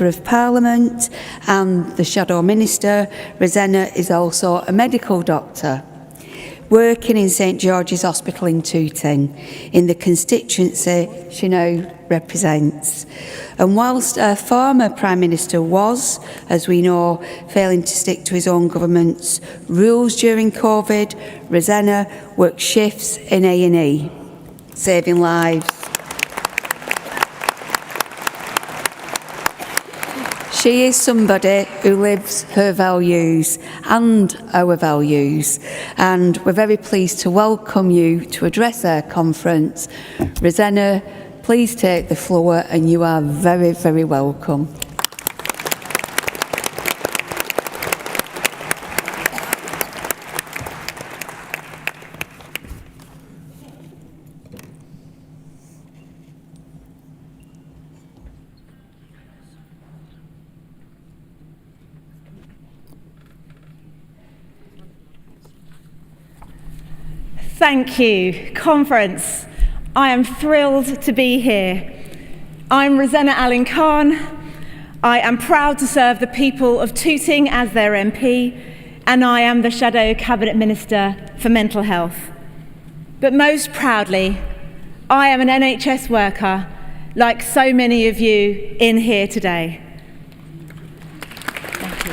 of Parliament, and the Shadow Minister, Rosanna, is also a medical doctor, working in St George's Hospital in Tooting, in the constituency she now represents. And whilst our former Prime Minister was, as we know, failing to stick to his own government's rules during COVID, Rosanna worked shifts in A&E, saving lives. She is somebody who lives her values and our values, and we're very pleased to welcome you to address our conference. Rosanna, please take the floor, and you are very, very welcome. Thank you, conference. I am thrilled to be here. I'm Rosanna Khan. I am proud to serve the people of Tooting as their MP, and I am the Shadow Cabinet Minister for Mental Health. But most proudly, I am an NHS worker, like so many of you in here today. Thank you.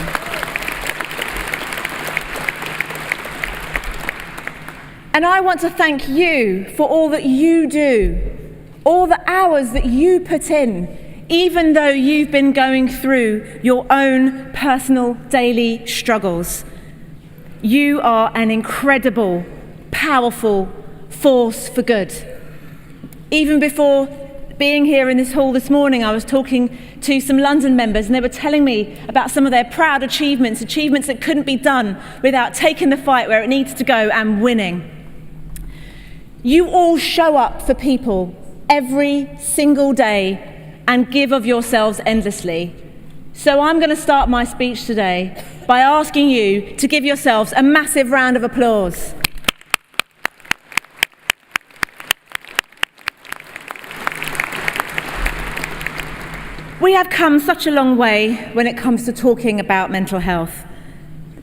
And I want to thank you for all that you do, all the hours that you put in, even though you've been going through your own personal daily struggles. You are an incredible, powerful force for good. Even before being here in this hall this morning, I was talking to some London members, and they were telling me about some of their proud achievements that couldn't be done without taking the fight where it needs to go and winning. You all show up for people every single day and give of yourselves endlessly. So I'm going to start my speech today by asking you to give yourselves a massive round of applause. We have come such a long way when it comes to talking about mental health.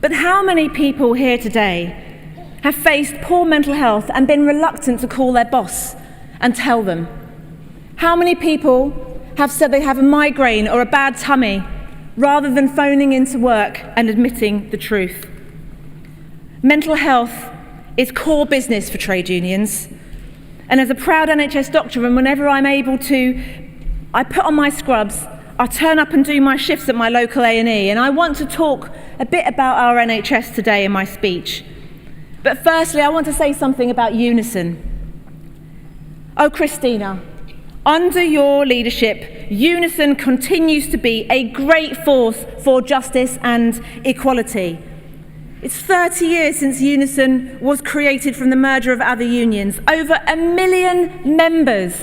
But how many people here today have faced poor mental health and been reluctant to call their boss and tell them? How many people have said they have a migraine or a bad tummy rather than phoning into work and admitting the truth? Mental health is core business for trade unions. And as a proud NHS doctor, and whenever I'm able to, I put on my scrubs, I turn up and do my shifts at my local A&E, and I want to talk a bit about our NHS today in my speech. But firstly, I want to say something about UNISON. Oh, Christina, under your leadership, UNISON continues to be a great force for justice and equality. It's 30 years since UNISON was created from the merger of other unions. Over 1 million members,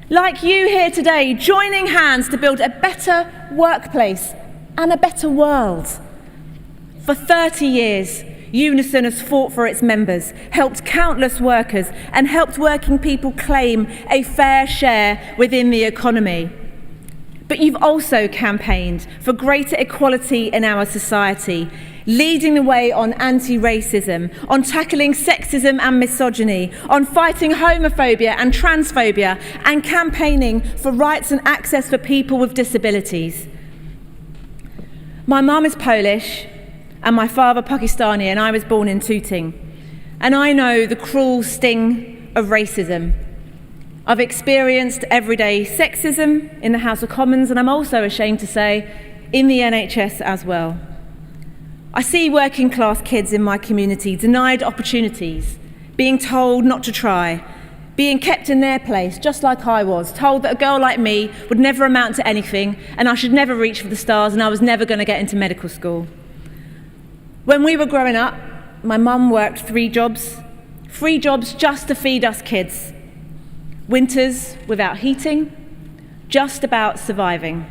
like you here today, joining hands to build a better workplace and a better world. For 30 years, UNISON has fought for its members, helped countless workers, and helped working people claim a fair share within the economy. But you've also campaigned for greater equality in our society, leading the way on anti-racism, on tackling sexism and misogyny, on fighting homophobia and transphobia, and campaigning for rights and access for people with disabilities. My mum is Polish, and my father Pakistani, and I was born in Tooting. And I know the cruel sting of racism. I've experienced everyday sexism in the House of Commons, and I'm also ashamed to say, in the NHS as well. I see working class kids in my community denied opportunities, being told not to try, being kept in their place, just like I was, told that a girl like me would never amount to anything, and I should never reach for the stars, and I was never going to get into medical school. When we were growing up, my mum worked 3 jobs just to feed us kids. Winters without heating, just about surviving.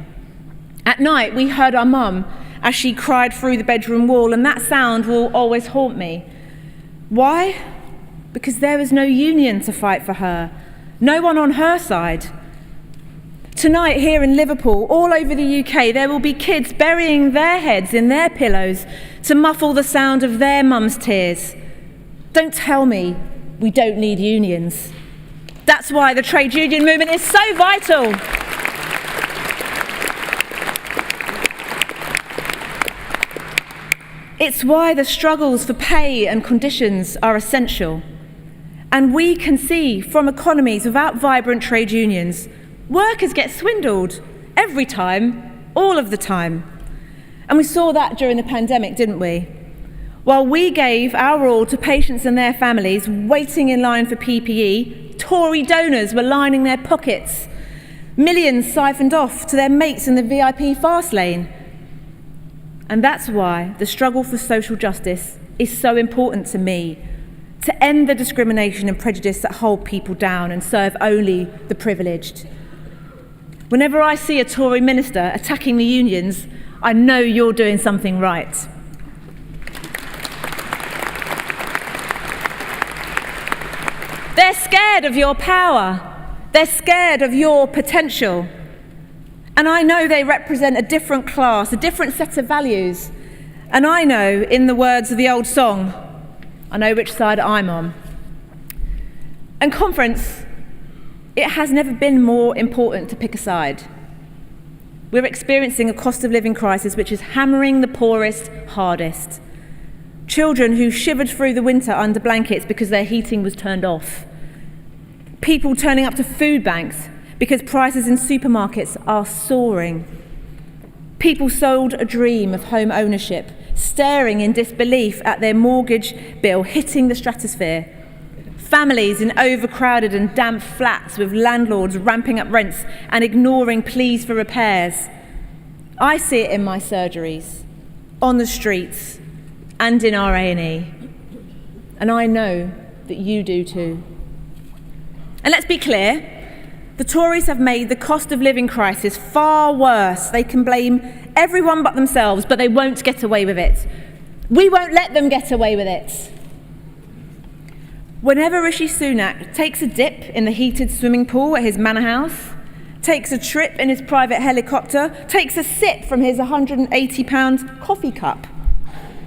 At night, we heard our mum as she cried through the bedroom wall, and that sound will always haunt me. Why? Because there was no union to fight for her, no one on her side. Tonight here in Liverpool, all over the UK, there will be kids burying their heads in their pillows to muffle the sound of their mum's tears. Don't tell me we don't need unions. That's why the trade union movement is so vital. It's why the struggles for pay and conditions are essential. And we can see from economies without vibrant trade unions, workers get swindled every time, all of the time. And we saw that during the pandemic, didn't we? While we gave our all to patients and their families waiting in line for PPE, Tory donors were lining their pockets. Millions siphoned off to their mates in the VIP fast lane. And that's why the struggle for social justice is so important to me, to end the discrimination and prejudice that hold people down and serve only the privileged. Whenever I see a Tory minister attacking the unions, I know you're doing something right. They're scared of your power. They're scared of your potential. And I know they represent a different class, a different set of values. And I know, in the words of the old song, I know which side I'm on. And conference, it has never been more important to pick a side. We're experiencing a cost of living crisis which is hammering the poorest hardest. Children who shivered through the winter under blankets because their heating was turned off. People turning up to food banks because prices in supermarkets are soaring. People sold a dream of home ownership, staring in disbelief at their mortgage bill hitting the stratosphere. Families in overcrowded and damp flats with landlords ramping up rents and ignoring pleas for repairs. I see it in my surgeries, on the streets, and in our A&E. And I know that you do too. And let's be clear, the Tories have made the cost of living crisis far worse. They can blame everyone but themselves, but they won't get away with it. We won't let them get away with it. Whenever Rishi Sunak takes a dip in the heated swimming pool at his manor house, takes a trip in his private helicopter, takes a sip from his £180 coffee cup,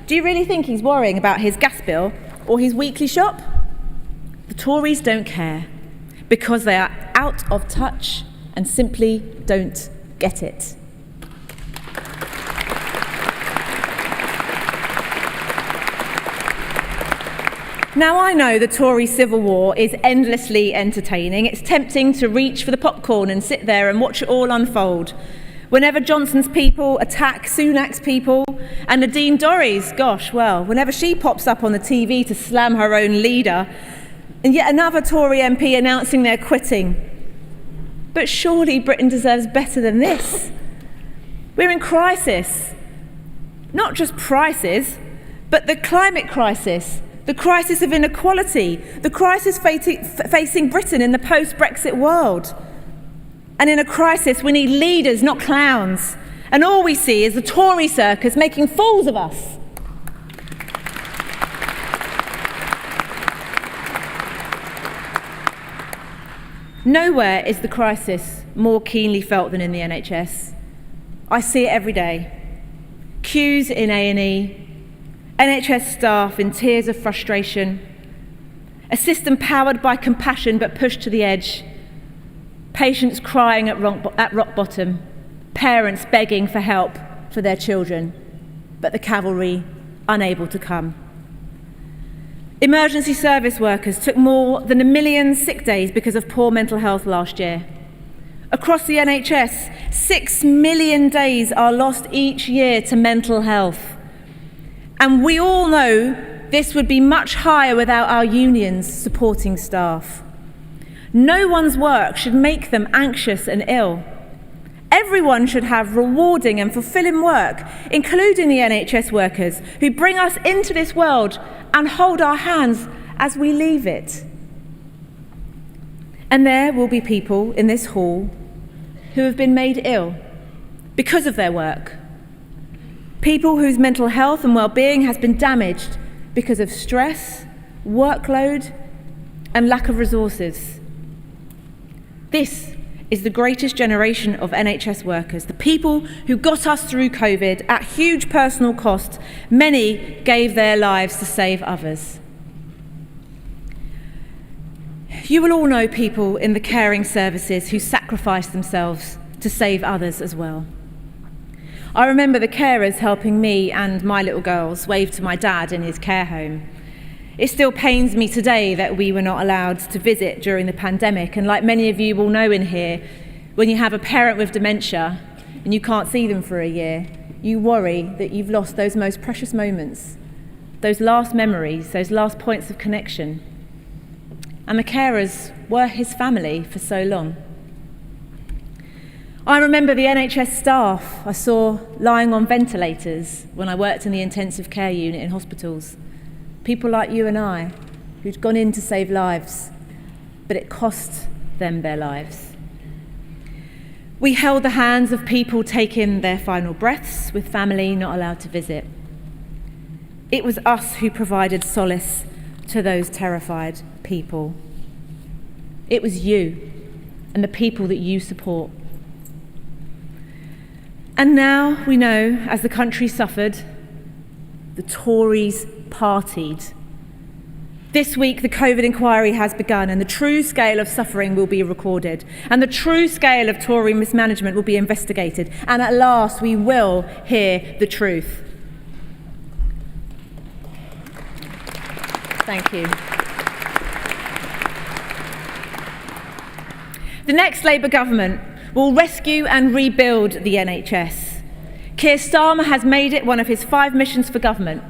do you really think he's worrying about his gas bill or his weekly shop? The Tories don't care because they are out of touch and simply don't get it. Now, I know the Tory civil war is endlessly entertaining. It's tempting to reach for the popcorn and sit there and watch it all unfold. Whenever Johnson's people attack Sunak's people, and Nadine Dorries, whenever she pops up on the TV to slam her own leader, and yet another Tory MP announcing they're quitting. But surely Britain deserves better than this. We're in crisis. Not just prices, but the climate crisis, the crisis of inequality, the crisis facing Britain in the post-Brexit world. And in a crisis, we need leaders, not clowns. And all we see is the Tory circus making fools of us. Nowhere is the crisis more keenly felt than in the NHS. I see it every day. Queues in A&E, NHS staff in tears of frustration, a system powered by compassion but pushed to the edge, patients crying at rock bottom, parents begging for help for their children, but the cavalry unable to come. Emergency service workers took more than 1 million sick days because of poor mental health last year. Across the NHS, 6 million days are lost each year to mental health. And we all know this would be much higher without our unions supporting staff. No one's work should make them anxious and ill. Everyone should have rewarding and fulfilling work, including the NHS workers who bring us into this world and hold our hands as we leave it. And there will be people in this hall who have been made ill because of their work. People whose mental health and well-being has been damaged because of stress, workload, and lack of resources. This is the greatest generation of NHS workers, the people who got us through COVID at huge personal cost. Many gave their lives to save others. You will all know people in the caring services who sacrificed themselves to save others as well. I remember the carers helping me and my little girls wave to my dad in his care home. It still pains me today that we were not allowed to visit during the pandemic, and like many of you will know in here, when you have a parent with dementia and you can't see them for a year, you worry that you've lost those most precious moments, those last memories, those last points of connection. And the carers were his family for so long. I remember the NHS staff I saw lying on ventilators when I worked in the intensive care unit in hospitals. People like you and I, who'd gone in to save lives, but it cost them their lives. We held the hands of people taking their final breaths, with family not allowed to visit. It was us who provided solace to those terrified people. It was you and the people that you support. And now we know, as the country suffered, the Tories partied. This week, the COVID inquiry has begun, and the true scale of suffering will be recorded, and the true scale of Tory mismanagement will be investigated, and at last we will hear the truth. Thank you. The next Labour government will rescue and rebuild the NHS. Keir Starmer has made it one of his 5 missions for government.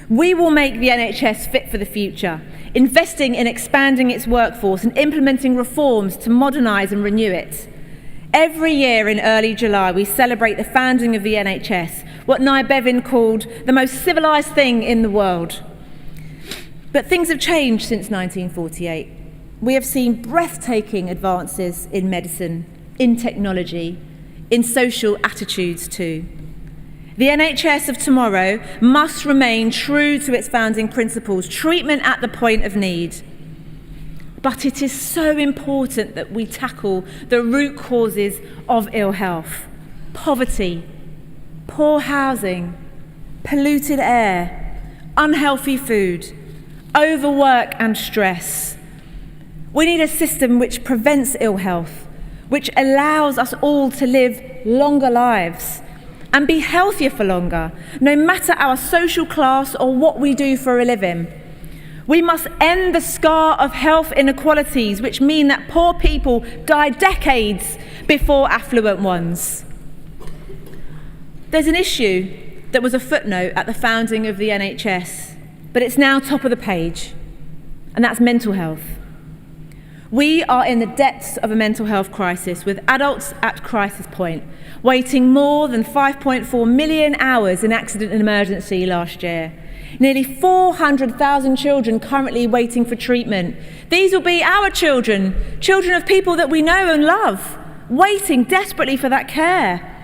We will make the NHS fit for the future, investing in expanding its workforce and implementing reforms to modernise and renew it. Every year in early July, we celebrate the founding of the NHS, what Nye Bevin called the most civilised thing in the world. But things have changed since 1948. We have seen breathtaking advances in medicine, in technology, in social attitudes too. The NHS of tomorrow must remain true to its founding principles, treatment at the point of need. But it is so important that we tackle the root causes of ill health: poverty, poor housing, polluted air, unhealthy food, overwork and stress. We need a system which prevents ill health, which allows us all to live longer lives and be healthier for longer, no matter our social class or what we do for a living. We must end the scar of health inequalities, which mean that poor people die decades before affluent ones. There's an issue that was a footnote at the founding of the NHS, but it's now top of the page, and that's mental health. We are in the depths of a mental health crisis, with adults at crisis point, waiting more than 5.4 million hours in accident and emergency last year. Nearly 400,000 children currently waiting for treatment. These will be our children, children of people that we know and love, waiting desperately for that care.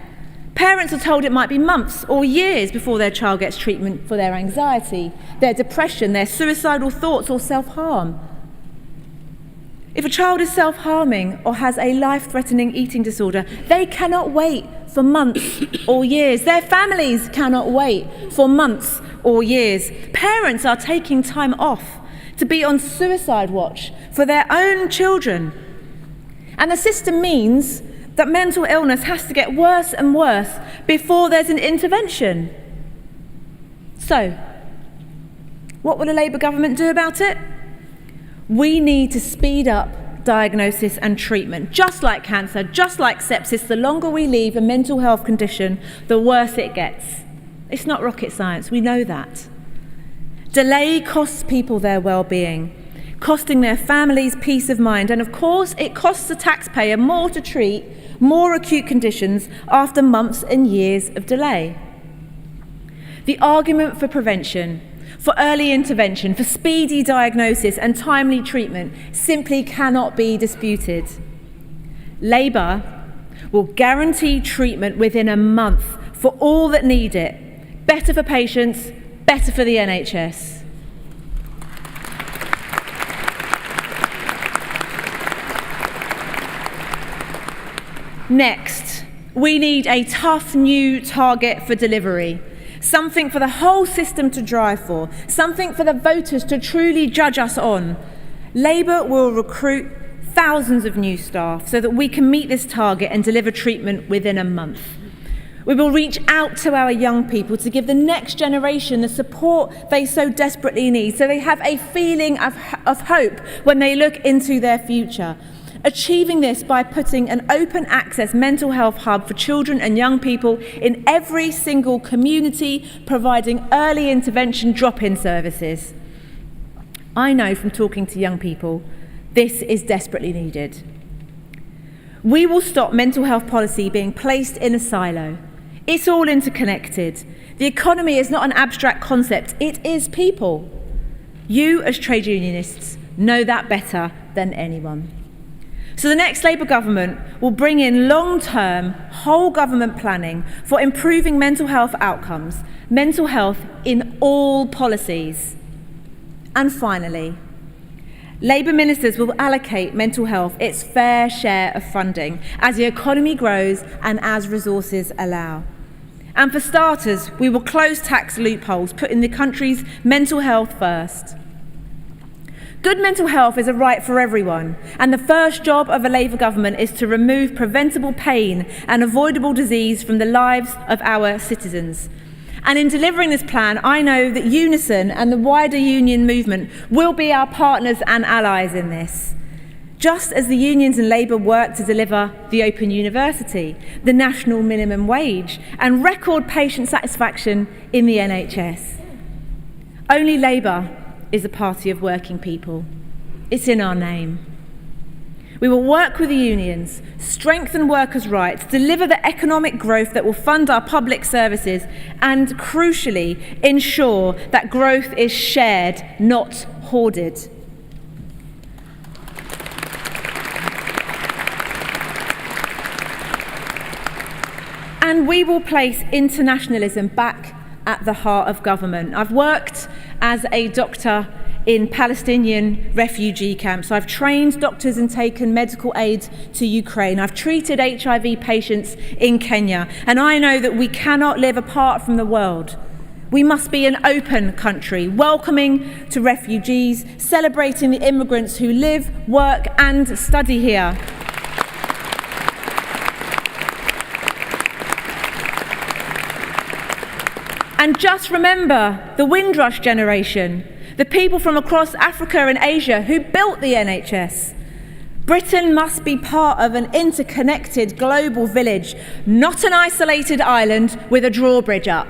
Parents are told it might be months or years before their child gets treatment for their anxiety, their depression, their suicidal thoughts or self-harm. If a child is self-harming or has a life-threatening eating disorder, they cannot wait for months or years. Their families cannot wait for months or years. Parents are taking time off to be on suicide watch for their own children. And the system means that mental illness has to get worse and worse before there's an intervention. So, what will a Labour government do about it? We need to speed up diagnosis and treatment. Just like cancer, just like sepsis, the longer we leave a mental health condition, the worse it gets. It's not rocket science, we know that. Delay costs people their well-being, costing their families peace of mind, and of course it costs the taxpayer more to treat more acute conditions after months and years of delay. The argument for prevention, for early intervention, for speedy diagnosis and timely treatment simply cannot be disputed. Labour will guarantee treatment within a month for all that need it. Better for patients, better for the NHS. Next, we need a tough new target for delivery, something for the whole system to drive for, something for the voters to truly judge us on. Labour will recruit thousands of new staff so that we can meet this target and deliver treatment within a month. We will reach out to our young people to give the next generation the support they so desperately need, so they have a feeling of hope when they look into their future. Achieving this by putting an open access mental health hub for children and young people in every single community, providing early intervention drop-in services. I know from talking to young people, this is desperately needed. We will stop mental health policy being placed in a silo. It's all interconnected. The economy is not an abstract concept, it is people. You, as trade unionists, know that better than anyone. So the next Labour government will bring in long-term, whole-government planning for improving mental health outcomes, mental health in all policies. And finally, Labour ministers will allocate mental health its fair share of funding as the economy grows and as resources allow. And for starters, we will close tax loopholes, putting the country's mental health first. Good mental health is a right for everyone, and the first job of a Labour government is to remove preventable pain and avoidable disease from the lives of our citizens. And in delivering this plan, I know that UNISON and the wider union movement will be our partners and allies in this. Just as the unions and Labour work to deliver the Open University, the national minimum wage, and record patient satisfaction in the NHS. Only Labour is a party of working people. It's in our name. We will work with the unions, strengthen workers' rights, deliver the economic growth that will fund our public services, and crucially, ensure that growth is shared, not hoarded. And we will place internationalism back at the heart of government. I've worked as a doctor in Palestinian refugee camps. I've trained doctors and taken medical aid to Ukraine. I've treated HIV patients in Kenya. And I know that we cannot live apart from the world. We must be an open country, welcoming to refugees, celebrating the immigrants who live, work and study here. And just remember the Windrush generation, the people from across Africa and Asia who built the NHS. Britain must be part of an interconnected global village, not an isolated island with a drawbridge up.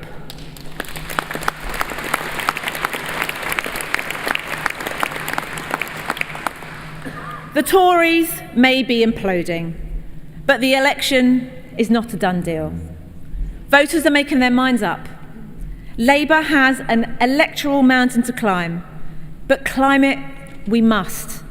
The Tories may be imploding, but the election is not a done deal. Voters are making their minds up. Labour has an electoral mountain to climb, but climb it we must.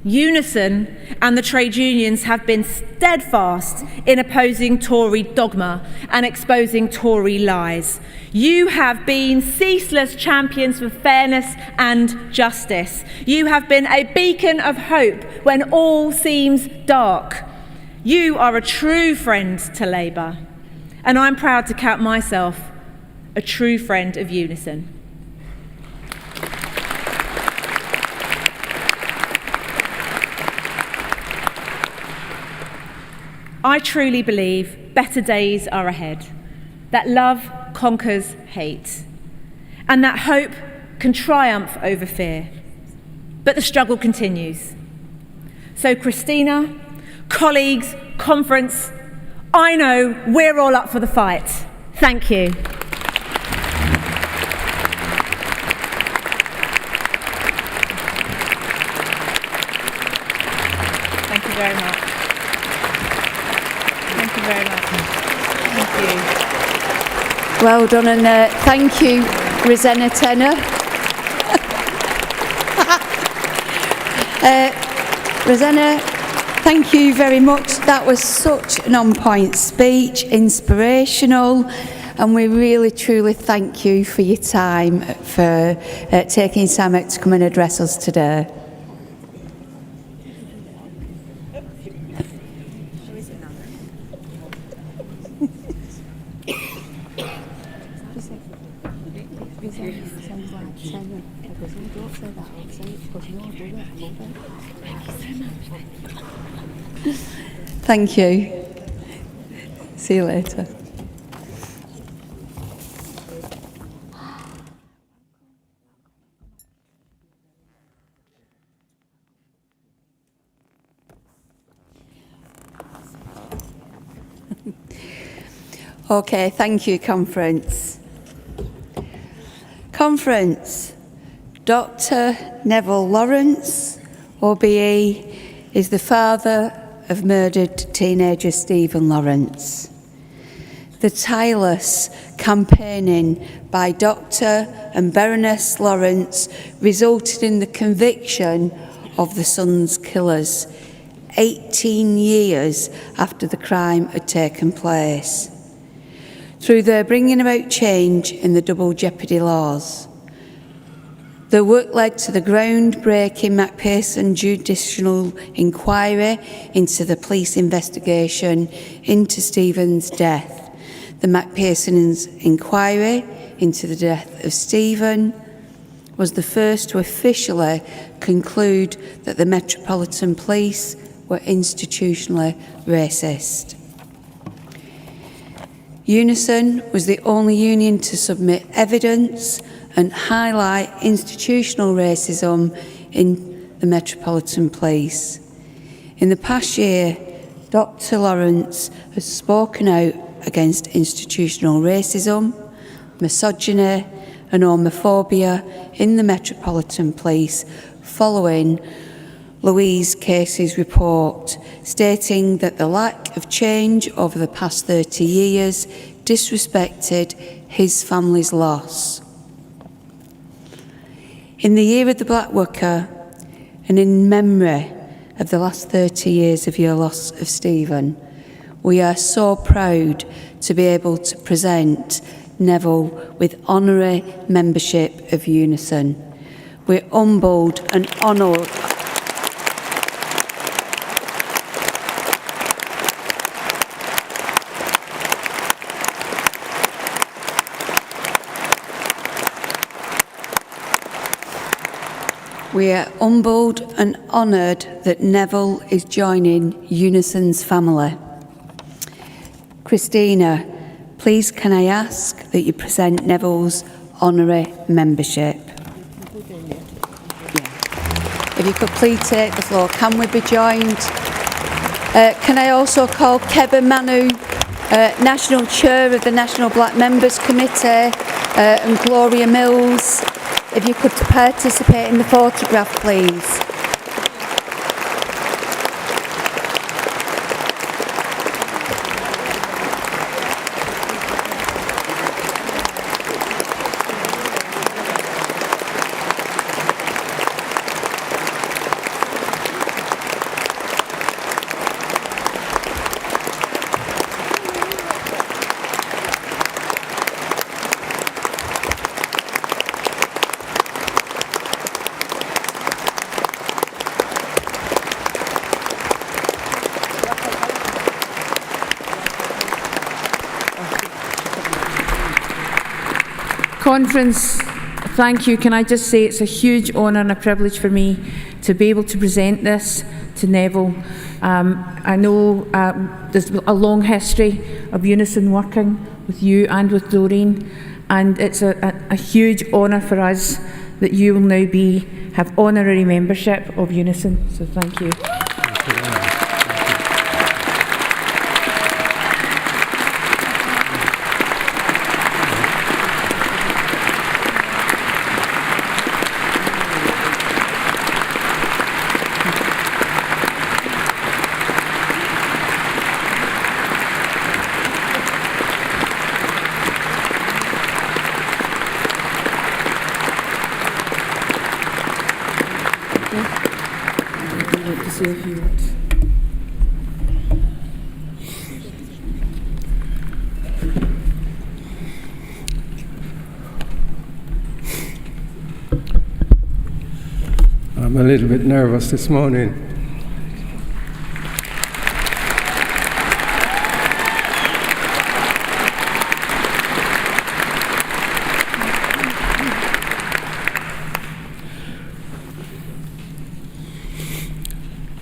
UNISON and the trade unions have been steadfast in opposing Tory dogma and exposing Tory lies. You have been ceaseless champions for fairness and justice. You have been a beacon of hope when all seems dark. You are a true friend to Labour, and I'm proud to count myself a true friend of UNISON. I truly believe better days are ahead, that love conquers hate, and that hope can triumph over fear. But the struggle continues. So Christina, colleagues, conference, I know we're all up for the fight. Thank you. Thank you very much. Thank you very much. Thank you. Well done, and thank you, Rosanna Tenner. Rosanna, thank you very much. That was such an on-point speech, inspirational, and we really, truly thank you for your time, for taking time out to come and address us today. Thank you. See you later. Okay, thank you, Conference. Conference, Dr. Neville Lawrence, OBE, is the father of murdered teenager Stephen Lawrence. The tireless campaigning by Dr. and Baroness Lawrence resulted in the conviction of the son's killers 18 years after the crime had taken place. Through their bringing about change in the double jeopardy laws, their work led to the groundbreaking Macpherson judicial inquiry into the police investigation into Stephen's death. The Macpherson's inquiry into the death of Stephen was the first to officially conclude that the Metropolitan Police were institutionally racist. UNISON was the only union to submit evidence and highlight institutional racism in the Metropolitan Police. In the past year, Dr. Lawrence has spoken out against institutional racism, misogyny and homophobia in the Metropolitan Police following Louise Casey's report, stating that the lack of change over the past 30 years disrespected his family's loss. In the year of the Black Worker, and in memory of the last 30 years of your loss of Stephen, we are so proud to be able to present Neville with honorary membership of UNISON. We're humbled and honoured. We are humbled and honoured that Neville is joining UNISON's family. Christina, please can I ask that you present Neville's honorary membership? If you could please take the floor. Can we be joined? Can I also call Kevin Manu, National Chair of the National Black Members Committee, and Gloria Mills, if you could participate in the photograph, please. Conference, thank you. Can I just say it's a huge honour and a privilege for me to be able to present this to Neville. I know there's a long history of UNISON working with you and with Doreen, and it's a huge honour for us that you will now have honorary membership of UNISON. So thank you. I'm a little bit nervous this morning.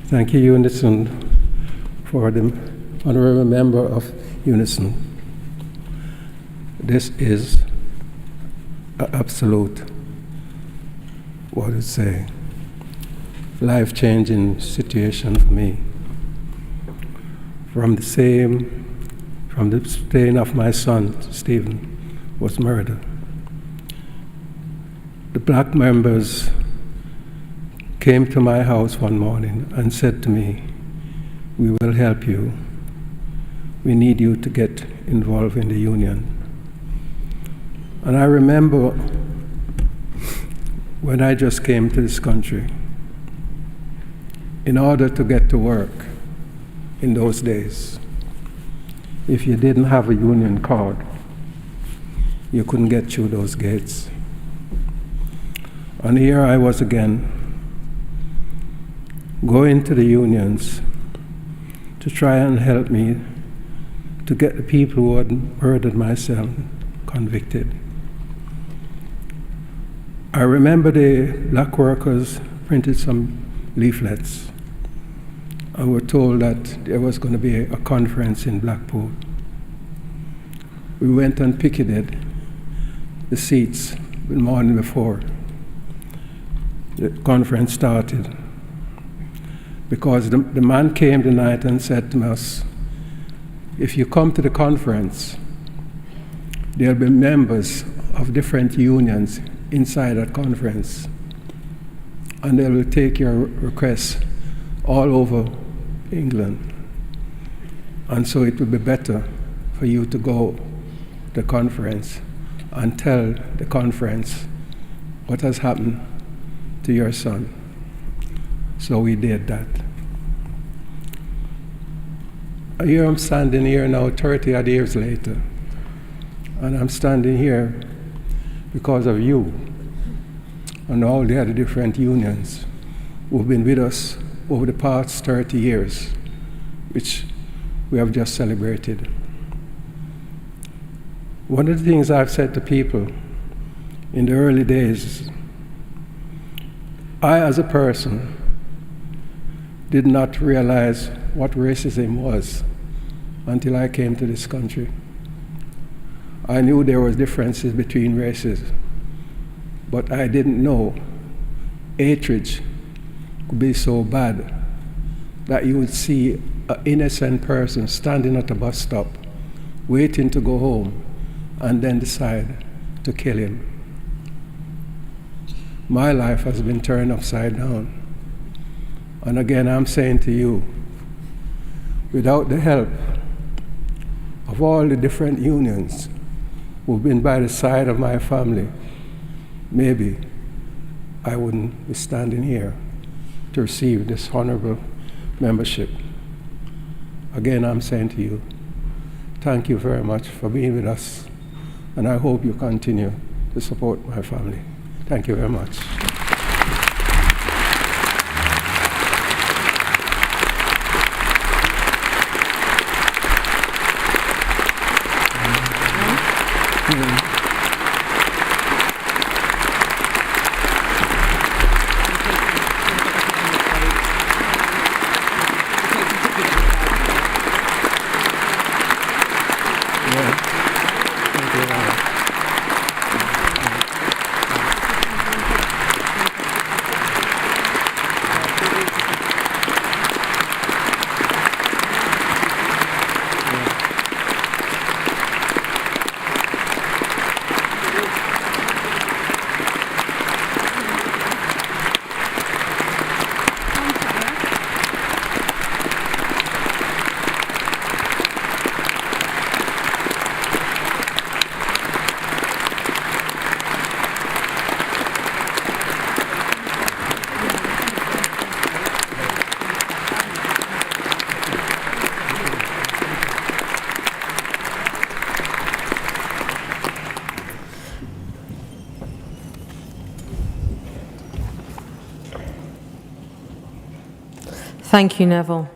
Thank you, UNISON, for the honorary member of UNISON. This is an absolute, what would say, life-changing situation for me. From the staying of my son, Stephen, was murdered. The black members came to my house one morning and said to me, "We will help you. We need you to get involved in the union." And I remember when I just came to this country, in order to get to work in those days, if you didn't have a union card, you couldn't get through those gates. And here I was again, going to the unions to try and help me to get the people who had murdered my son convicted. I remember the black workers printed some leaflets and were told that there was going to be a conference in Blackpool. We went and picketed the seats the morning before the conference started, because the man came the night and said to us, "If you come to the conference, there'll be members of different unions inside that conference, and they will take your requests all over England. And so it would be better for you to go to the conference and tell the conference what has happened to your son." So we did that. Here I'm standing here now 30 odd years later, and I'm standing here because of you and all the other different unions who've been with us over the past 30 years, which we have just celebrated. One of the things I've said to people in the early days, I as a person did not realize what racism was until I came to this country. I knew there was differences between races, but I didn't know hatred could be so bad that you would see an innocent person standing at a bus stop, waiting to go home, and then decide to kill him. My life has been turned upside down. And again, I'm saying to you, without the help of all the different unions who've been by the side of my family, maybe I wouldn't be standing here to receive this honorable membership. Again, I'm saying to you, thank you very much for being with us, and I hope you continue to support my family. Thank you very much. Thank you, Neville.